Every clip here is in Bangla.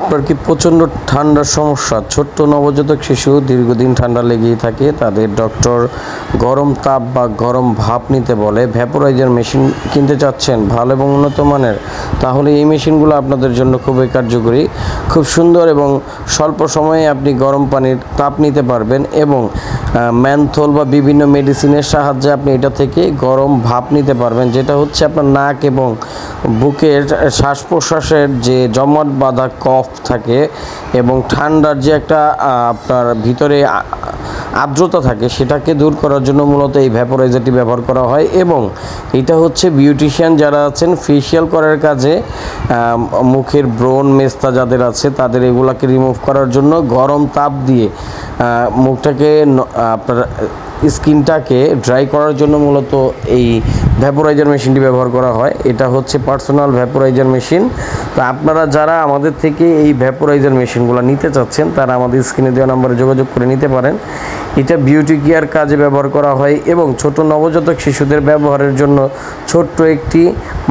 আপনার কি প্রচণ্ড ঠান্ডার সমস্যা? ছোট্ট নবজাতক শিশু দীর্ঘদিন ঠান্ডা লেগেই থাকে, তাদের ডক্টর গরম তাপ বা গরম ভাপ নিতে বলে। ভ্যাপোরাইজার মেশিন কিনতে চাচ্ছেন ভালো এবং উন্নত মানের? তাহলে এই মেশিনগুলো আপনাদের জন্য খুবই কার্যকরী। খুব সুন্দর এবং স্বল্প সময়ে আপনি গরম পানির তাপ নিতে পারবেন এবং ম্যানথল বা বিভিন্ন মেডিসিনের সাহায্যে আপনি এটা থেকে গরম ভাপ নিতে পারবেন, যেটা হচ্ছে আপনার নাক এবং বুকের শ্বাস প্রশ্বাসের যে জমাট বাঁধা কফ থাকে এবং ঠান্ডার যে একটা আপনার ভিতরে আর্দ্রতা থাকে সেটাকে দূর করার জন্য মূলত এই ভ্যাপোরাইজারটি ব্যবহার করা হয়। এবং এটা হচ্ছে বিউটিশিয়ান যারা আছেন ফেশিয়াল করার কাজে, মুখের ব্রণ মেস্তা যাদের আছে তাদের এগুলাকে রিমুভ করার জন্য গরম তাপ দিয়ে মুখটাকে আপনার স্কিনটাকে ড্রাই করার জন্য মূলত এই ভ্যাপোরাইজার মেশিনটি ব্যবহার করা হয়। এটা হচ্ছে পার্সোনাল ভ্যাপোরাইজার মেশিন। তো আপনারা যারা আমাদের থেকে এই ভ্যাপোরাইজার মেশিনগুলো নিতে চাচ্ছেন তারা আমাদের স্ক্রিনে দেওয়া নম্বরে যোগাযোগ করে নিতে পারেন। এটা বিউটি কেয়ার কাজে ব্যবহার করা হয় এবং ছোট নবজাতক শিশুদের ব্যবহারের জন্য ছোট্ট একটি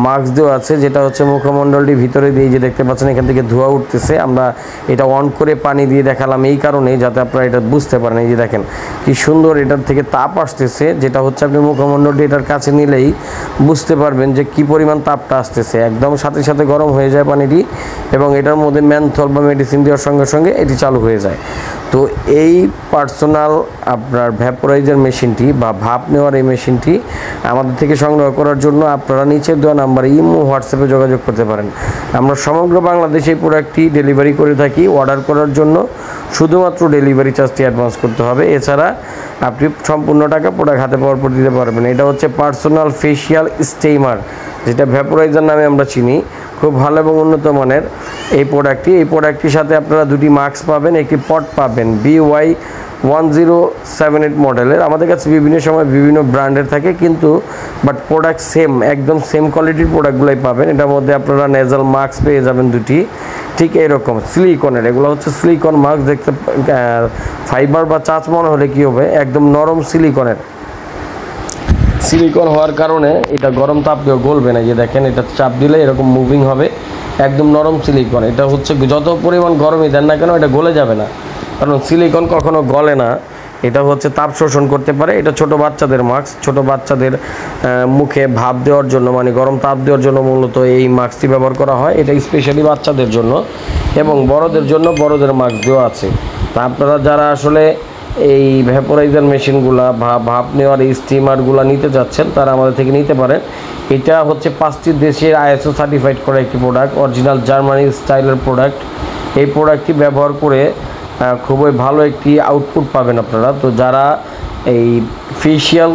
মাস্ক দেওয়া আছে, যেটা হচ্ছে মুখমণ্ডলটি ভিতরে দিয়ে যে দেখতে পাচ্ছেন এখান থেকে ধোঁয়া উঠতেছে। আমরা এটা অন করে পানি দিয়ে দেখালাম এই কারণেই যাতে আপনারা এটা বুঝতে পারেন। এই যে দেখেন কি সুন্দর এটার থেকে তাপ আসতেছে, যেটা হচ্ছে আপনি মুখমণ্ডলটি এটার কাছে নিলেই বুঝতে পারবেন যে কি পরিমাণ তাপটা আসতেছে। একদম সাথে সাথে গরম হয়ে যায় পানিটি এবং এটার মধ্যে ম্যানথল বা মেডিসিন দেওয়ার সঙ্গে সঙ্গে এটি চালু হয়ে যায়। তো এই পার্সোনাল আপনার ভ্যাপোরাইজার মেশিনটি বা ভাপ নেওয়ার এই মেশিনটি আমাদের থেকে সংগ্রহ করার জন্য আপনারা নিচের দেওয়া নাম্বারে ইমো হোয়াটসঅ্যাপে যোগাযোগ করতে পারেন। আমরা সমগ্র বাংলাদেশে এই প্রোডাক্টটি ডেলিভারি করে থাকি। অর্ডার করার জন্য শুধুমাত্র ডেলিভারি চার্জটি অ্যাডভান্স করতে হবে, এছাড়া আপনি সম্পূর্ণ টাকা প্রোডাক্ট হাতে পাওয়ার পর দিতে পারবেন। এটা হচ্ছে পার্সোনাল ফেশিয়াল স্টেমার, যেটা ভ্যাপোরাইজার নামে আমরা চিনি। খুব ভালো এবং উন্নত মানের এই প্রোডাক্টটির সাথে আপনারা দুটি মাস্ক পাবেন, একটি পট পাবেন BY1078 মডেলের। আমাদের কাছে বিভিন্ন সময় বিভিন্ন ব্র্যান্ডের থাকে, কিন্তু বাট প্রোডাক্ট সেম, একদম সেম কোয়ালিটির প্রোডাক্টগুলোই পাবেন। এটার মধ্যে আপনারা নেজাল মাস্ক পেয়ে যাবেন দুটি, ঠিক এরকম সিলিকনের। এগুলো হচ্ছে সিলিকন মাস্ক, দেখতে ফাইবার বা চাচ মনে হলে কী হবে, একদম নরম সিলিকনের। সিলিকন হওয়ার কারণে এটা গরম তাপ দিয়েও গলবে না। যে দেখেন এটা চাপ দিলে এরকম মুভিং হবে, একদম নরম সিলিকন। এটা হচ্ছে যত পরিমাণ গরমই দেন না কেন এটা গলে যাবে না, কারণ সিলিকন কখনো গলে না। এটা হচ্ছে তাপ শোষণ করতে পারে। এটা ছোট বাচ্চাদের মাস্ক, ছোট বাচ্চাদের মুখে ভাপ দেওয়ার জন্য, মানে গরম তাপ দেওয়ার জন্য মূলত এই মাস্কটি ব্যবহার করা হয়। এটা স্পেশালি বাচ্চাদের জন্য এবং বড়দের জন্য বড়দের মাস্ক দেওয়া আছে। তা আপনারা যারা আসলে এই ভ্যাপোরাইজার মেশিনগুলা ভাপ নেওয়ার এই স্টিমারগুলো নিতে যাচ্ছেন তারা আমাদের থেকে নিতে পারেন। এটা হচ্ছে 5টি দেশের ISO সার্টিফাইড করা একটি প্রোডাক্ট, অরিজিনাল জার্মানি স্টাইলের প্রোডাক্ট। এই প্রোডাক্টটি ব্যবহার করে খুবই ভালো একটি আউটপুট পাবেন আপনারা। তো যারা এই ফেশিয়াল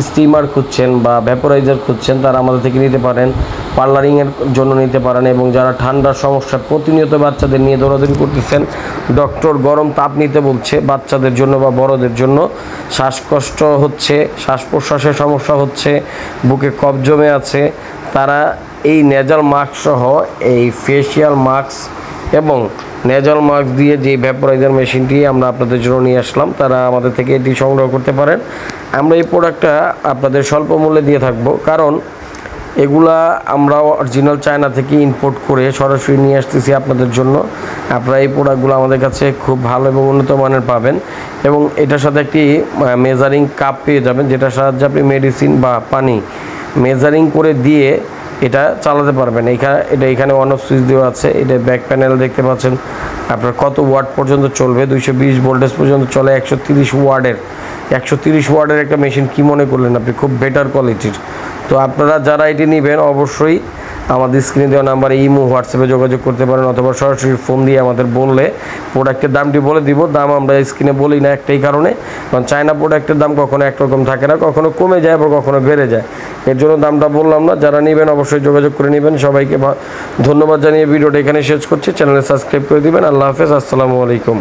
স্টিমার খুঁজছেন বা ভ্যাপোরাইজার খুঁজছেন তারা আমাদের থেকে নিতে পারেন, পার্লারিংয়ের জন্য নিতে পারেন। এবং যারা ঠান্ডার সমস্যা প্রতিনিয়ত বাচ্চাদের নিয়ে দৌড়াদৌড়ি করতেছেন, ডক্টর গরম তাপ নিতে বলছে বাচ্চাদের জন্য বা বড়দের জন্য, শ্বাসকষ্ট হচ্ছে, শ্বাস প্রশ্বাসের সমস্যা হচ্ছে, বুকে কফ জমে আছে, তারা এই নেজাল মাস্ক সহ এই ফেশিয়াল মাস্ক এবং নেজাল মাস্ক দিয়ে যে ভ্যাপোরাইজার মেশিনটি আমরা আপনাদের জন্য নিয়ে আসলাম, তারা আমাদের থেকে এটি সংগ্রহ করতে পারেন। আমরা এই প্রোডাক্টটা আপনাদের স্বল্প মূল্যে দিয়ে থাকব, কারণ এগুলা আমরা অরিজিনাল চায়না থেকে ইম্পোর্ট করে সরাসরি নিয়ে আসতেছি আপনাদের জন্য। আপনারা এই প্রোডাক্টগুলো আমাদের কাছে খুব ভালো এবং উন্নত মানের পাবেন এবং এটার সাথে একটি মেজারিং কাপ পেয়ে যাবেন, যেটার সাহায্যে আপনি মেডিসিন বা পানি মেজারিং করে দিয়ে এটা চালাতে পারবেন। এখানে অন অফ সুইচ দেওয়া আছে। এটা ব্যাক প্যানেল দেখতে পাচ্ছেন আপনার কত ওয়াট পর্যন্ত চলবে, 220 ভোল্টেজ পর্যন্ত চলে। 130 ওয়াটের একটা মেশিন কি মনে করলেন আপনি, খুব বেটার কোয়ালিটির। তো আপনারা যারা এটি নেবেন অবশ্যই আমাদের স্ক্রিনে দেওয়া নাম্বারে ইমো হোয়াটসঅ্যাপে যোগাযোগ করতে পারেন, অথবা সরাসরি ফোন দিয়ে আমাদের বললে প্রোডাক্টের দামটি বলে দিব। দাম আমরা স্ক্রিনে বলি না একটাই কারণে, কারণ চায়না প্রোডাক্টের দাম কখনো একরকম থাকে না, কখনো কমে যায় আবার কখনো বেড়ে যায়, এর জন্য দামটা বললাম না। যারা নেবেন অবশ্যই যোগাযোগ করে নেবেন। সবাইকে ধন্যবাদ জানিয়ে ভিডিওটা এখানে শেষ করছি। চ্যানেলে সাবস্ক্রাইব করে দিবেন। আল্লাহ হাফেজ, আসসালামু আলাইকুম।